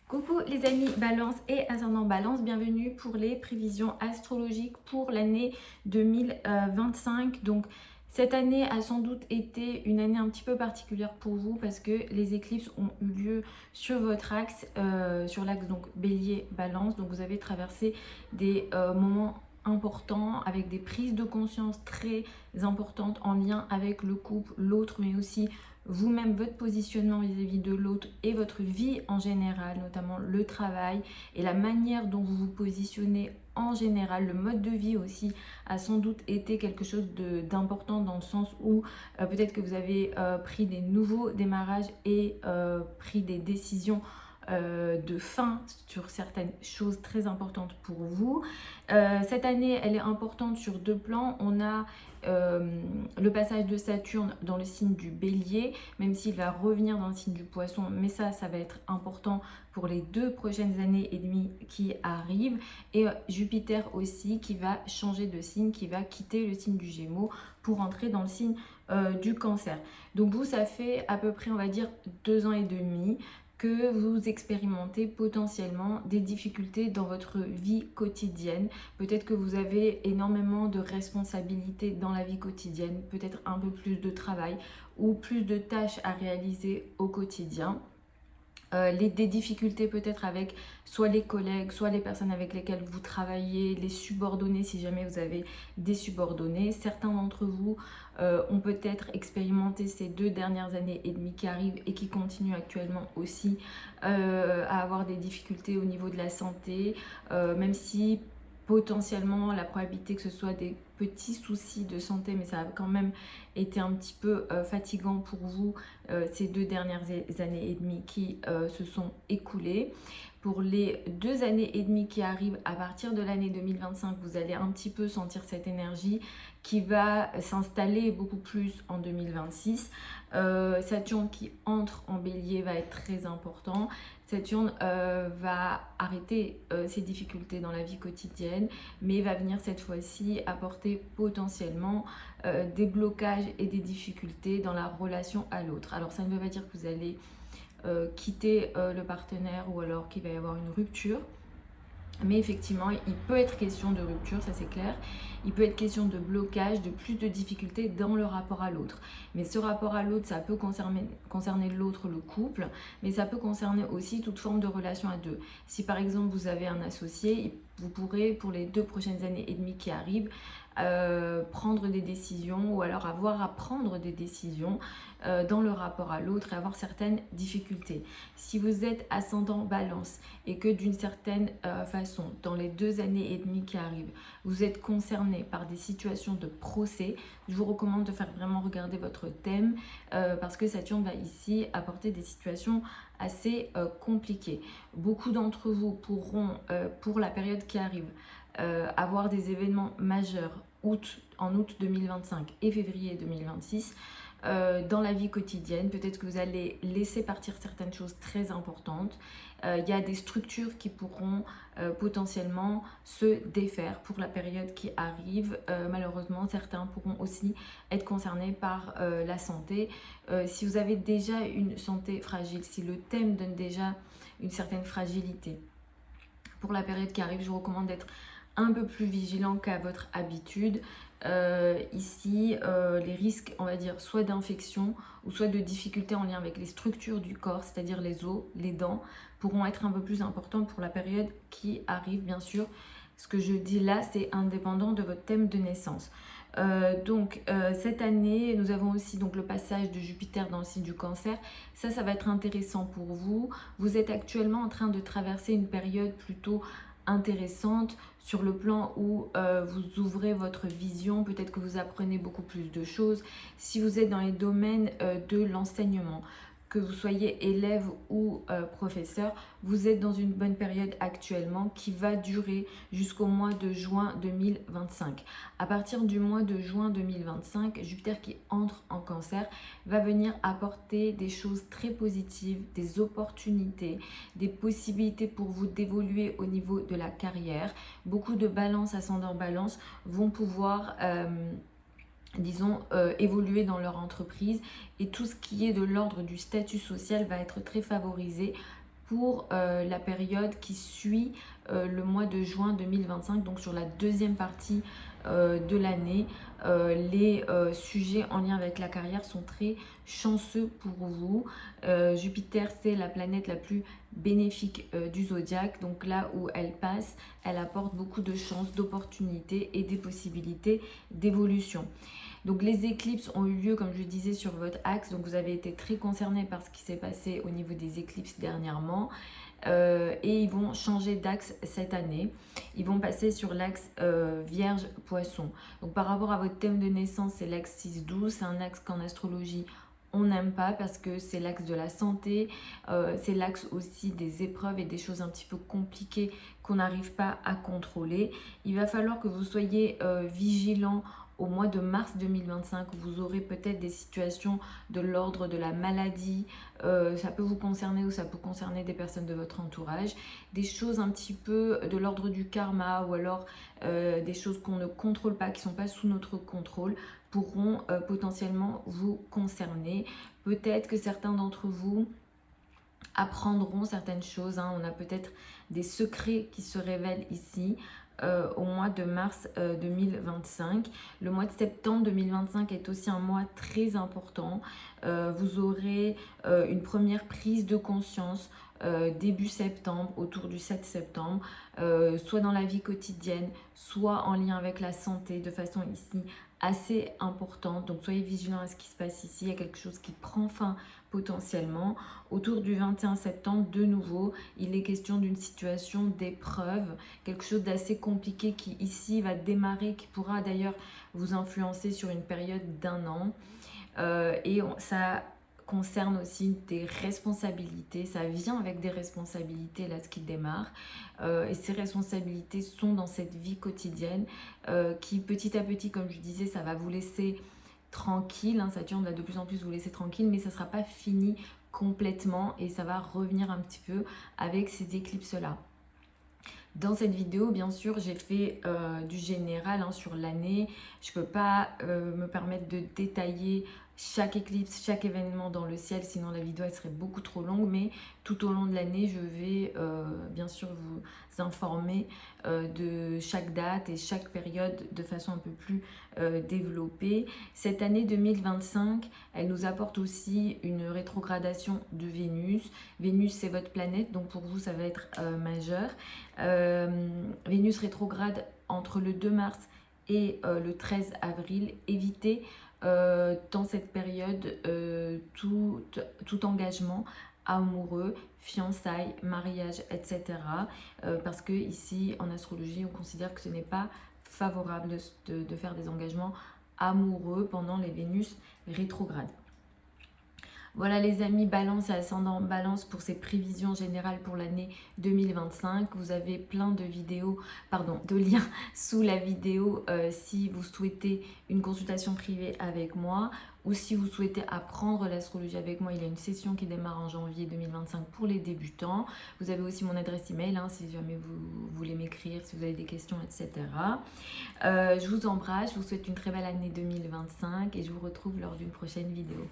Coucou les amis Balance et ascendant Balance, bienvenue pour les prévisions astrologiques pour l'année 2025. Donc cette année a sans doute été une année un petit peu particulière pour vous parce que les éclipses ont eu lieu sur votre axe, sur l'axe donc Bélier Balance. Donc vous avez traversé des moments importants avec des prises de conscience très importantes en lien avec le couple, l'autre, mais aussi vous-même, votre positionnement vis-à-vis de l'autre et votre vie en général, notamment le travail et la manière dont vous vous positionnez en général, le mode de vie aussi a sans doute été quelque chose d'important dans le sens où peut-être que vous avez pris des nouveaux démarrages et pris des décisions de fin sur certaines choses très importantes pour vous. Cette année, elle est importante sur deux plans. On a le passage de Saturne dans le signe du Bélier, même s'il va revenir dans le signe du Poisson, mais ça va être important pour les 2 prochaines années et demie qui arrivent. Et Jupiter aussi qui va changer de signe, qui va quitter le signe du Gémeaux pour entrer dans le signe du Cancer. Donc vous, ça fait à peu près, on va dire, 2 ans et demi que vous expérimentez potentiellement des difficultés dans votre vie quotidienne. Peut-être que vous avez énormément de responsabilités dans la vie quotidienne, peut-être un peu plus de travail ou plus de tâches à réaliser au quotidien. Des difficultés peut-être avec soit les collègues, soit les personnes avec lesquelles vous travaillez, les subordonnés si jamais vous avez des subordonnés. Certains d'entre vous ont peut-être expérimenté ces 2 dernières années et demie qui arrivent et qui continuent actuellement aussi à avoir des difficultés au niveau de la santé, même si potentiellement la probabilité que ce soit des petits soucis de santé, mais ça a quand même été un petit peu fatigant pour vous ces 2 dernières années et demie qui se sont écoulées. Pour les 2 années et demie qui arrivent à partir de l'année 2025, vous allez un petit peu sentir cette énergie qui va s'installer beaucoup plus en 2026. Saturne qui entre en Bélier va être très important. Saturne va arrêter ses difficultés dans la vie quotidienne, mais va venir cette fois-ci apporter potentiellement des blocages et des difficultés dans la relation à l'autre. Alors ça ne veut pas dire que vous allez quitter le partenaire ou alors qu'il va y avoir une rupture. Mais effectivement, il peut être question de rupture, ça c'est clair. Il peut être question de blocage, de plus de difficultés dans le rapport à l'autre. Mais ce rapport à l'autre, ça peut concerner l'autre, le couple, mais ça peut concerner aussi toute forme de relation à deux. Si par exemple vous avez un associé, vous pourrez pour les 2 prochaines années et demie qui arrivent, prendre des décisions ou alors avoir à prendre des décisions dans le rapport à l'autre et avoir certaines difficultés. Si vous êtes ascendant Balance et que d'une certaine façon, dans les 2 années et demie qui arrivent, vous êtes concerné par des situations de procès, je vous recommande de faire vraiment regarder votre thème parce que Saturne va ici apporter des situations assez compliquées. Beaucoup d'entre vous pourront, pour la période qui arrive, avoir des événements majeurs en août 2025 et février 2026 dans la vie quotidienne. Peut-être que vous allez laisser partir certaines choses très importantes. Il y a des structures qui pourront potentiellement se défaire pour la période qui arrive. Malheureusement, certains pourront aussi être concernés par la santé. Si vous avez déjà une santé fragile, si le thème donne déjà une certaine fragilité pour la période qui arrive, je vous recommande d'être un peu plus vigilant qu'à votre habitude. Ici, les risques, on va dire, soit d'infection ou soit de difficultés en lien avec les structures du corps, c'est-à-dire les os, les dents, pourront être un peu plus importants pour la période qui arrive, bien sûr. Ce que je dis là, c'est indépendant de votre thème de naissance. Cette année, nous avons aussi donc le passage de Jupiter dans le signe du Cancer. Ça va être intéressant pour vous. Vous êtes actuellement en train de traverser une période plutôt intéressante sur le plan où vous ouvrez votre vision, peut-être que vous apprenez beaucoup plus de choses. Si vous êtes dans les domaines de l'enseignement, que vous soyez élève ou professeur, vous êtes dans une bonne période actuellement qui va durer jusqu'au mois de juin 2025. À partir du mois de juin 2025, Jupiter qui entre en Cancer va venir apporter des choses très positives, des opportunités, des possibilités pour vous d'évoluer au niveau de la carrière. Beaucoup de balance, ascendant balance vont pouvoir évoluer dans leur entreprise et tout ce qui est de l'ordre du statut social va être très favorisé pour la période qui suit le mois de juin 2025, donc sur la deuxième partie de l'année. Les sujets en lien avec la carrière sont très chanceux pour vous. Jupiter, c'est la planète la plus bénéfique du zodiaque, donc là où elle passe, elle apporte beaucoup de chances, d'opportunités et des possibilités d'évolution. Donc les éclipses ont eu lieu, comme je disais, sur votre axe. Donc vous avez été très concerné par ce qui s'est passé au niveau des éclipses dernièrement. Et ils vont changer d'axe cette année. Ils vont passer sur l'axe Vierge-Poisson. Donc par rapport à votre thème de naissance, c'est l'axe 6-12. C'est un axe qu'en astrologie, on n'aime pas parce que c'est l'axe de la santé. C'est l'axe aussi des épreuves et des choses un petit peu compliquées qu'on n'arrive pas à contrôler. Il va falloir que vous soyez vigilant au mois de mars 2025, vous aurez peut-être des situations de l'ordre de la maladie, ça peut vous concerner ou ça peut concerner des personnes de votre entourage, des choses un petit peu de l'ordre du karma ou alors des choses qu'on ne contrôle pas, qui ne sont pas sous notre contrôle, pourront potentiellement vous concerner. Peut-être que certains d'entre vous apprendront certaines choses, hein. On a peut-être des secrets qui se révèlent ici. Au mois de mars 2025. Le mois de septembre 2025 est aussi un mois très important. Vous aurez une première prise de conscience début septembre, autour du 7 septembre, soit dans la vie quotidienne, soit en lien avec la santé, de façon ici assez importante. Donc soyez vigilants à ce qui se passe ici. Il y a quelque chose qui prend fin potentiellement. Autour du 21 septembre, de nouveau, il est question d'une situation d'épreuve, quelque chose d'assez compliqué qui ici va démarrer, qui pourra d'ailleurs vous influencer sur une période d'1 an. Ça concerne aussi des responsabilités, ça vient avec des responsabilités là ce qui démarre, et ces responsabilités sont dans cette vie quotidienne qui petit à petit, comme je disais, ça va vous laisser tranquille, hein. Saturne va de plus en plus vous laisser tranquille, mais ça ne sera pas fini complètement et ça va revenir un petit peu avec ces éclipses là. Dans cette vidéo, bien sûr, j'ai fait du général, hein, sur l'année. Je ne peux pas me permettre de détailler chaque éclipse, chaque événement dans le ciel, sinon la vidéo elle serait beaucoup trop longue, mais tout au long de l'année, je vais bien sûr vous informer de chaque date et chaque période de façon un peu plus développée. Cette année 2025, elle nous apporte aussi une rétrogradation de Vénus. Vénus, c'est votre planète, donc pour vous, ça va être majeur. Vénus rétrograde entre le 2 mars et le 13 avril. Évitez dans cette période tout engagement amoureux, fiançailles, mariage, etc. Parce que ici en astrologie on considère que ce n'est pas favorable de faire des engagements amoureux pendant les Vénus rétrogrades. Voilà les amis, Balance et ascendant Balance pour ces prévisions générales pour l'année 2025. Vous avez plein de vidéos, de liens sous la vidéo si vous souhaitez une consultation privée avec moi ou si vous souhaitez apprendre l'astrologie avec moi. Il y a une session qui démarre en janvier 2025 pour les débutants. Vous avez aussi mon adresse email, hein, si jamais vous voulez m'écrire, si vous avez des questions, etc. Je vous embrasse, je vous souhaite une très belle année 2025 et je vous retrouve lors d'une prochaine vidéo.